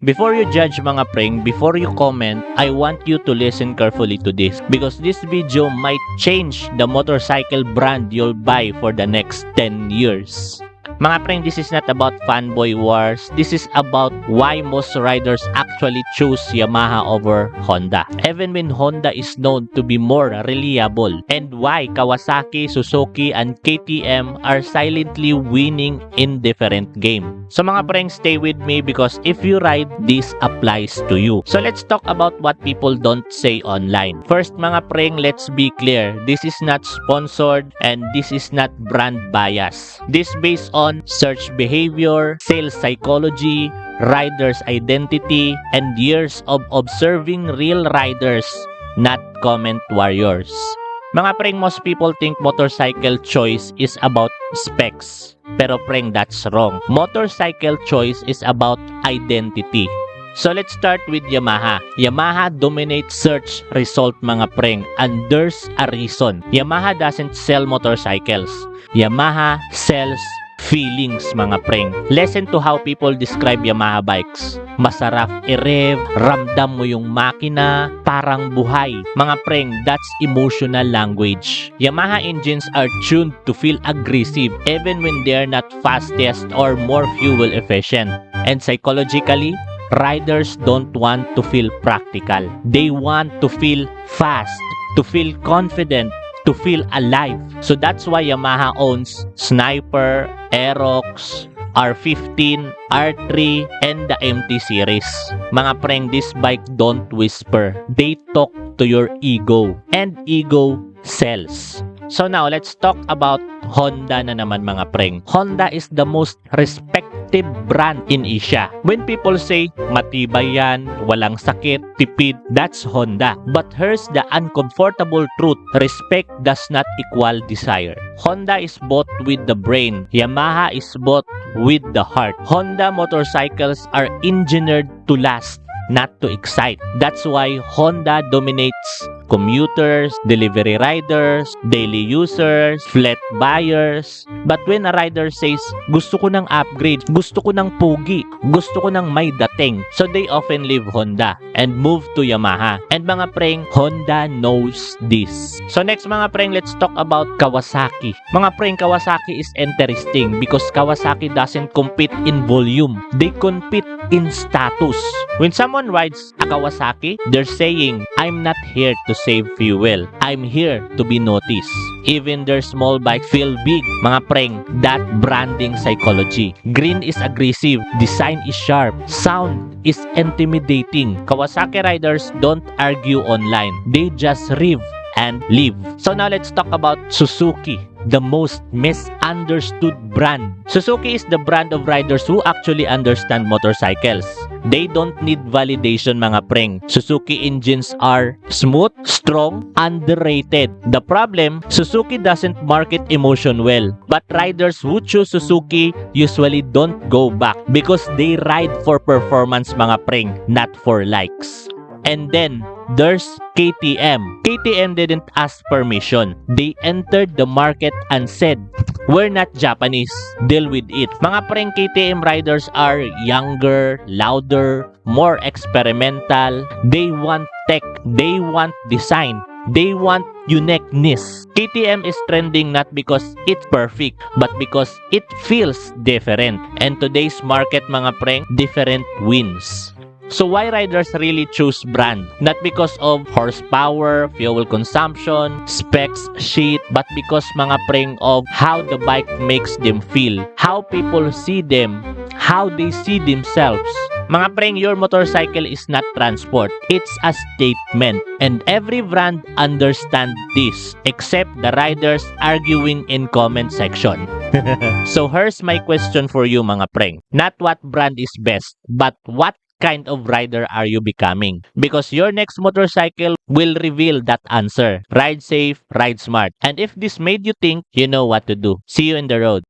Before you judge mga preng, before you comment, I want you to listen carefully to this because this video might change the motorcycle brand you'll buy for the next 10 years. Mga preng, this is not about fanboy wars. This is about why most riders actually choose Yamaha over Honda. Even when Honda is known to be more reliable. And why Kawasaki, Suzuki, and KTM are silently winning in different game. So mga preng, stay with me because if you ride, this applies to you. So let's talk about what people don't say online. First mga preng, let's be clear. This is not sponsored and this is not brand bias. This based on search behavior, sales psychology, riders identity, and years of observing real riders, not comment warriors. Mga preng, most people think motorcycle choice is about specs. Pero preng, that's wrong. Motorcycle choice is about identity. So let's start with Yamaha. Yamaha dominates search result mga preng, and there's a reason. Yamaha doesn't sell motorcycles. Yamaha sells feelings mga preng. Listen to how people describe Yamaha bikes. Masarap i-rev, ramdam mo yung makina, parang buhay. Mga preng, that's emotional language. Yamaha engines are tuned to feel aggressive even when they're not fastest or more fuel efficient. And psychologically, riders don't want to feel practical. They want to feel fast, to feel confident, to feel alive. So that's why Yamaha owns Sniper, Aerox, R15, R3, and the MT series. Mga preng, this bike don't whisper. They talk to your ego. And ego sells. So now, let's talk about Honda na naman mga preng. Honda is the most respected brand in Asia. When people say, matibay yan, walang sakit, tipid, that's Honda. But here's the uncomfortable truth. Respect does not equal desire. Honda is bought with the brain. Yamaha is bought with the heart. Honda motorcycles are engineered to last, not to excite. That's why Honda dominates commuters, delivery riders, daily users, fleet buyers. But when a rider says, gusto ko ng upgrade, gusto ko ng pogi, gusto ko ng may dating, so they often leave Honda and move to Yamaha. And mga preng, Honda knows this. So next mga preng, let's talk about Kawasaki. Mga preng, Kawasaki is interesting because Kawasaki doesn't compete in volume. They compete in status. When someone rides a Kawasaki, they're saying, I'm not here to save fuel. I'm here to be noticed. Even their small bike feel big. Mga preng, that branding psychology. Green is aggressive. Design is sharp. Sound is intimidating. Kawasaki riders don't argue online. They just rev and live. So now let's talk about Suzuki, the most misunderstood brand. Suzuki is the brand of riders who actually understand motorcycles. They don't need validation mga preng. Suzuki engines are smooth, strong, underrated. The problem, Suzuki doesn't market emotion well. But riders who choose Suzuki usually don't go back because they ride for performance mga preng, not for likes. And then, there's KTM. KTM didn't ask permission. They entered the market and said, we're not Japanese. Deal with it. Mga preng, KTM riders are younger, louder, more experimental. They want tech. They want design. They want uniqueness. KTM is trending not because it's perfect, but because it feels different. And today's market mga preng, different wins. So why riders really choose brand? Not because of horsepower, fuel consumption, specs, shit, but because mga preng of how the bike makes them feel, how people see them, how they see themselves. Mga preng, your motorcycle is not transport. It's a statement. And every brand understands this, except the riders arguing in comment section. So here's my question for you mga preng. Not what brand is best, but what kind of rider are you becoming? Because your next motorcycle will reveal that answer. Ride safe, ride smart. And if this made you think, you know what to do. See you in the road.